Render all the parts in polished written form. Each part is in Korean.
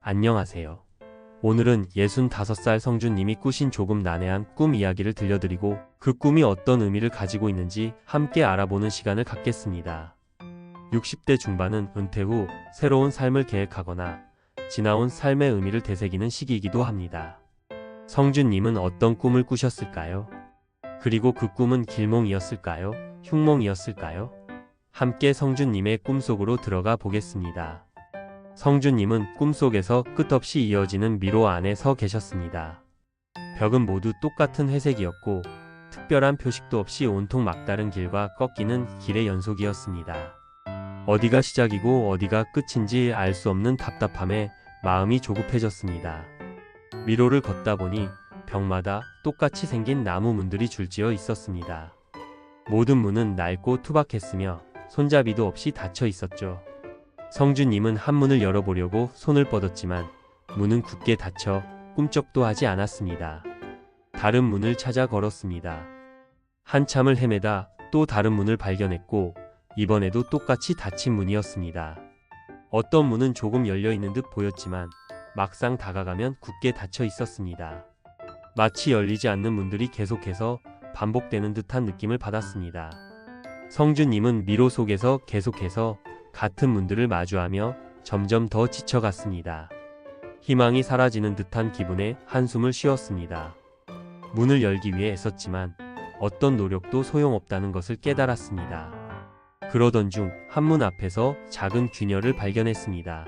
안녕하세요. 오늘은 65살 성준님이 꾸신 조금 난해한 꿈 이야기를 들려드리고 그 꿈이 어떤 의미를 가지고 있는지 함께 알아보는 시간을 갖겠습니다. 60대 중반은 은퇴 후 새로운 삶을 계획하거나 지나온 삶의 의미를 되새기는 시기이기도 합니다. 성준님은 어떤 꿈을 꾸셨을까요? 그리고 그 꿈은 길몽이었을까요? 흉몽이었을까요? 함께 성준님의 꿈속으로 들어가 보겠습니다. 성준님은 꿈속에서 끝없이 이어지는 미로 안에 서 계셨습니다. 벽은 모두 똑같은 회색이었고 특별한 표식도 없이 온통 막다른 길과 꺾이는 길의 연속이었습니다. 어디가 시작이고 어디가 끝인지 알 수 없는 답답함에 마음이 조급해졌습니다. 미로를 걷다 보니 벽마다 똑같이 생긴 나무 문들이 줄지어 있었습니다. 모든 문은 낡고 투박했으며 손잡이도 없이 닫혀 있었죠. 성준님은 한 문을 열어보려고 손을 뻗었지만 문은 굳게 닫혀 꿈쩍도 하지 않았습니다. 다른 문을 찾아 걸었습니다. 한참을 헤매다 또 다른 문을 발견했고 이번에도 똑같이 닫힌 문이었습니다. 어떤 문은 조금 열려있는 듯 보였지만 막상 다가가면 굳게 닫혀 있었습니다. 마치 열리지 않는 문들이 계속해서 반복되는 듯한 느낌을 받았습니다. 성준님은 미로 속에서 계속해서 같은 문들을 마주하며 점점 더 지쳐갔습니다. 희망이 사라지는 듯한 기분에 한숨을 쉬었습니다. 문을 열기 위해 애썼지만 어떤 노력도 소용없다는 것을 깨달았습니다. 그러던 중 한 문 앞에서 작은 균열을 발견했습니다.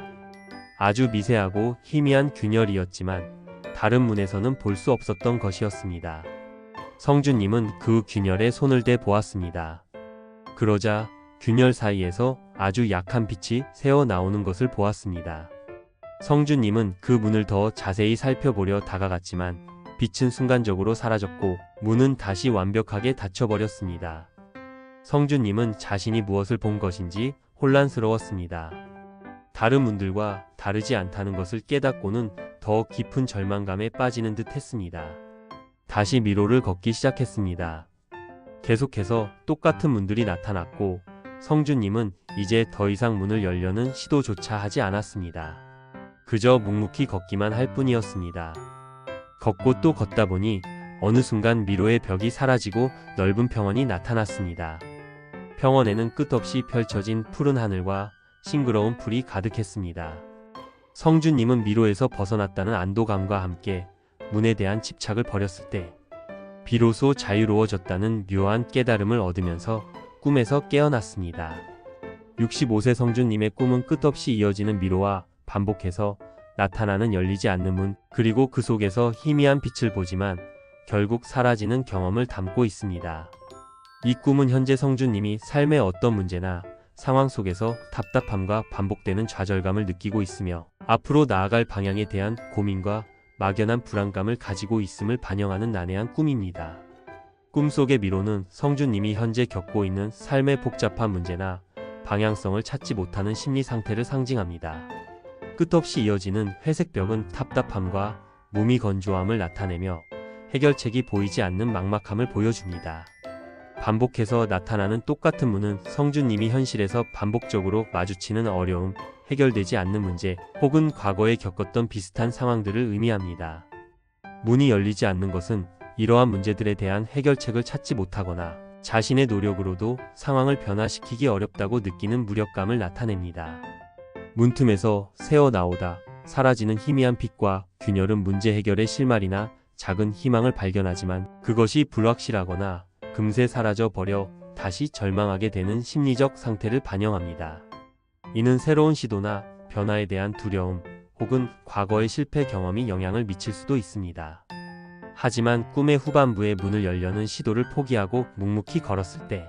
아주 미세하고 희미한 균열이었지만 다른 문에서는 볼 수 없었던 것이었습니다. 성준님은 그 균열에 손을 대 보았습니다. 그러자 균열 사이에서 아주 약한 빛이 새어 나오는 것을 보았습니다. 성준님은 그 문을 더 자세히 살펴보려 다가갔지만 빛은 순간적으로 사라졌고 문은 다시 완벽하게 닫혀버렸습니다. 성준님은 자신이 무엇을 본 것인지 혼란스러웠습니다. 다른 문들과 다르지 않다는 것을 깨닫고는 더 깊은 절망감에 빠지는 듯 했습니다. 다시 미로를 걷기 시작했습니다. 계속해서 똑같은 문들이 나타났고 성준님은 이제 더 이상 문을 열려는 시도조차 하지 않았습니다. 그저 묵묵히 걷기만 할 뿐이었습니다. 걷고 또 걷다 보니 어느 순간 미로의 벽이 사라지고 넓은 평원이 나타났습니다. 평원에는 끝없이 펼쳐진 푸른 하늘과 싱그러운 풀이 가득했습니다. 성준님은 미로에서 벗어났다는 안도감과 함께 문에 대한 집착을 버렸을 때 비로소 자유로워졌다는 묘한 깨달음을 얻으면서 꿈에서 깨어났습니다. 65세 성준님의 꿈은 끝없이 이어지는 미로와 반복해서 나타나는 열리지 않는 문, 그리고 그 속에서 희미한 빛을 보지만 결국 사라지는 경험을 담고 있습니다. 이 꿈은 현재 성준님이 삶의 어떤 문제나 상황 속에서 답답함과 반복되는 좌절감을 느끼고 있으며 앞으로 나아갈 방향에 대한 고민과 막연한 불안감을 가지고 있음을 반영하는 난해한 꿈입니다. 꿈속의 미로는 성준님이 현재 겪고 있는 삶의 복잡한 문제나 방향성을 찾지 못하는 심리 상태를 상징합니다. 끝없이 이어지는 회색 벽은 답답함과 무미건조함을 나타내며 해결책이 보이지 않는 막막함을 보여줍니다. 반복해서 나타나는 똑같은 문은 성준님이 현실에서 반복적으로 마주치는 어려움, 해결되지 않는 문제, 혹은 과거에 겪었던 비슷한 상황들을 의미합니다. 문이 열리지 않는 것은 이러한 문제들에 대한 해결책을 찾지 못하거나 자신의 노력으로도 상황을 변화시키기 어렵다고 느끼는 무력감을 나타냅니다. 문틈에서 새어나오다 사라지는 희미한 빛과 균열은 문제 해결의 실마리나 작은 희망을 발견하지만 그것이 불확실하거나 금세 사라져 버려 다시 절망하게 되는 심리적 상태를 반영합니다. 이는 새로운 시도나 변화에 대한 두려움 혹은 과거의 실패 경험이 영향을 미칠 수도 있습니다. 하지만 꿈의 후반부에 문을 열려는 시도를 포기하고 묵묵히 걸었을 때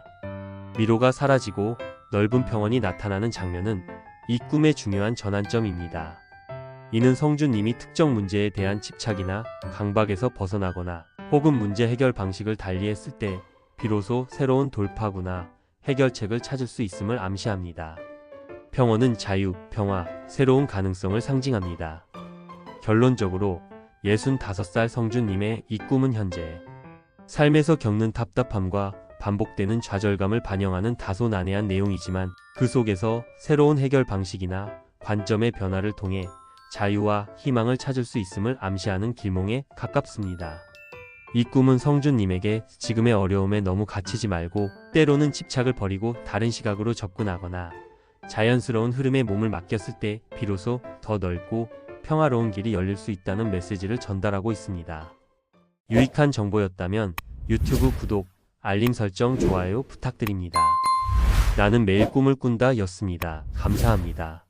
미로가 사라지고 넓은 평원이 나타나는 장면은 이 꿈의 중요한 전환점입니다. 이는 성준님이 특정 문제에 대한 집착이나 강박에서 벗어나거나 혹은 문제 해결 방식을 달리했을 때 비로소 새로운 돌파구나 해결책을 찾을 수 있음을 암시합니다. 평온은 자유, 평화, 새로운 가능성을 상징합니다. 결론적으로 65살 성준님의 이 꿈은 현재 삶에서 겪는 답답함과 반복되는 좌절감을 반영하는 다소 난해한 내용이지만 그 속에서 새로운 해결 방식이나 관점의 변화를 통해 자유와 희망을 찾을 수 있음을 암시하는 길몽에 가깝습니다. 이 꿈은 성준님에게 지금의 어려움에 너무 갇히지 말고 때로는 집착을 버리고 다른 시각으로 접근하거나 자연스러운 흐름에 몸을 맡겼을 때 비로소 더 넓고 평화로운 길이 열릴 수 있다는 메시지를 전달하고 있습니다. 유익한 정보였다면 유튜브 구독, 알림 설정, 좋아요 부탁드립니다. 나는 매일 꿈을 꾼다 였습니다. 감사합니다.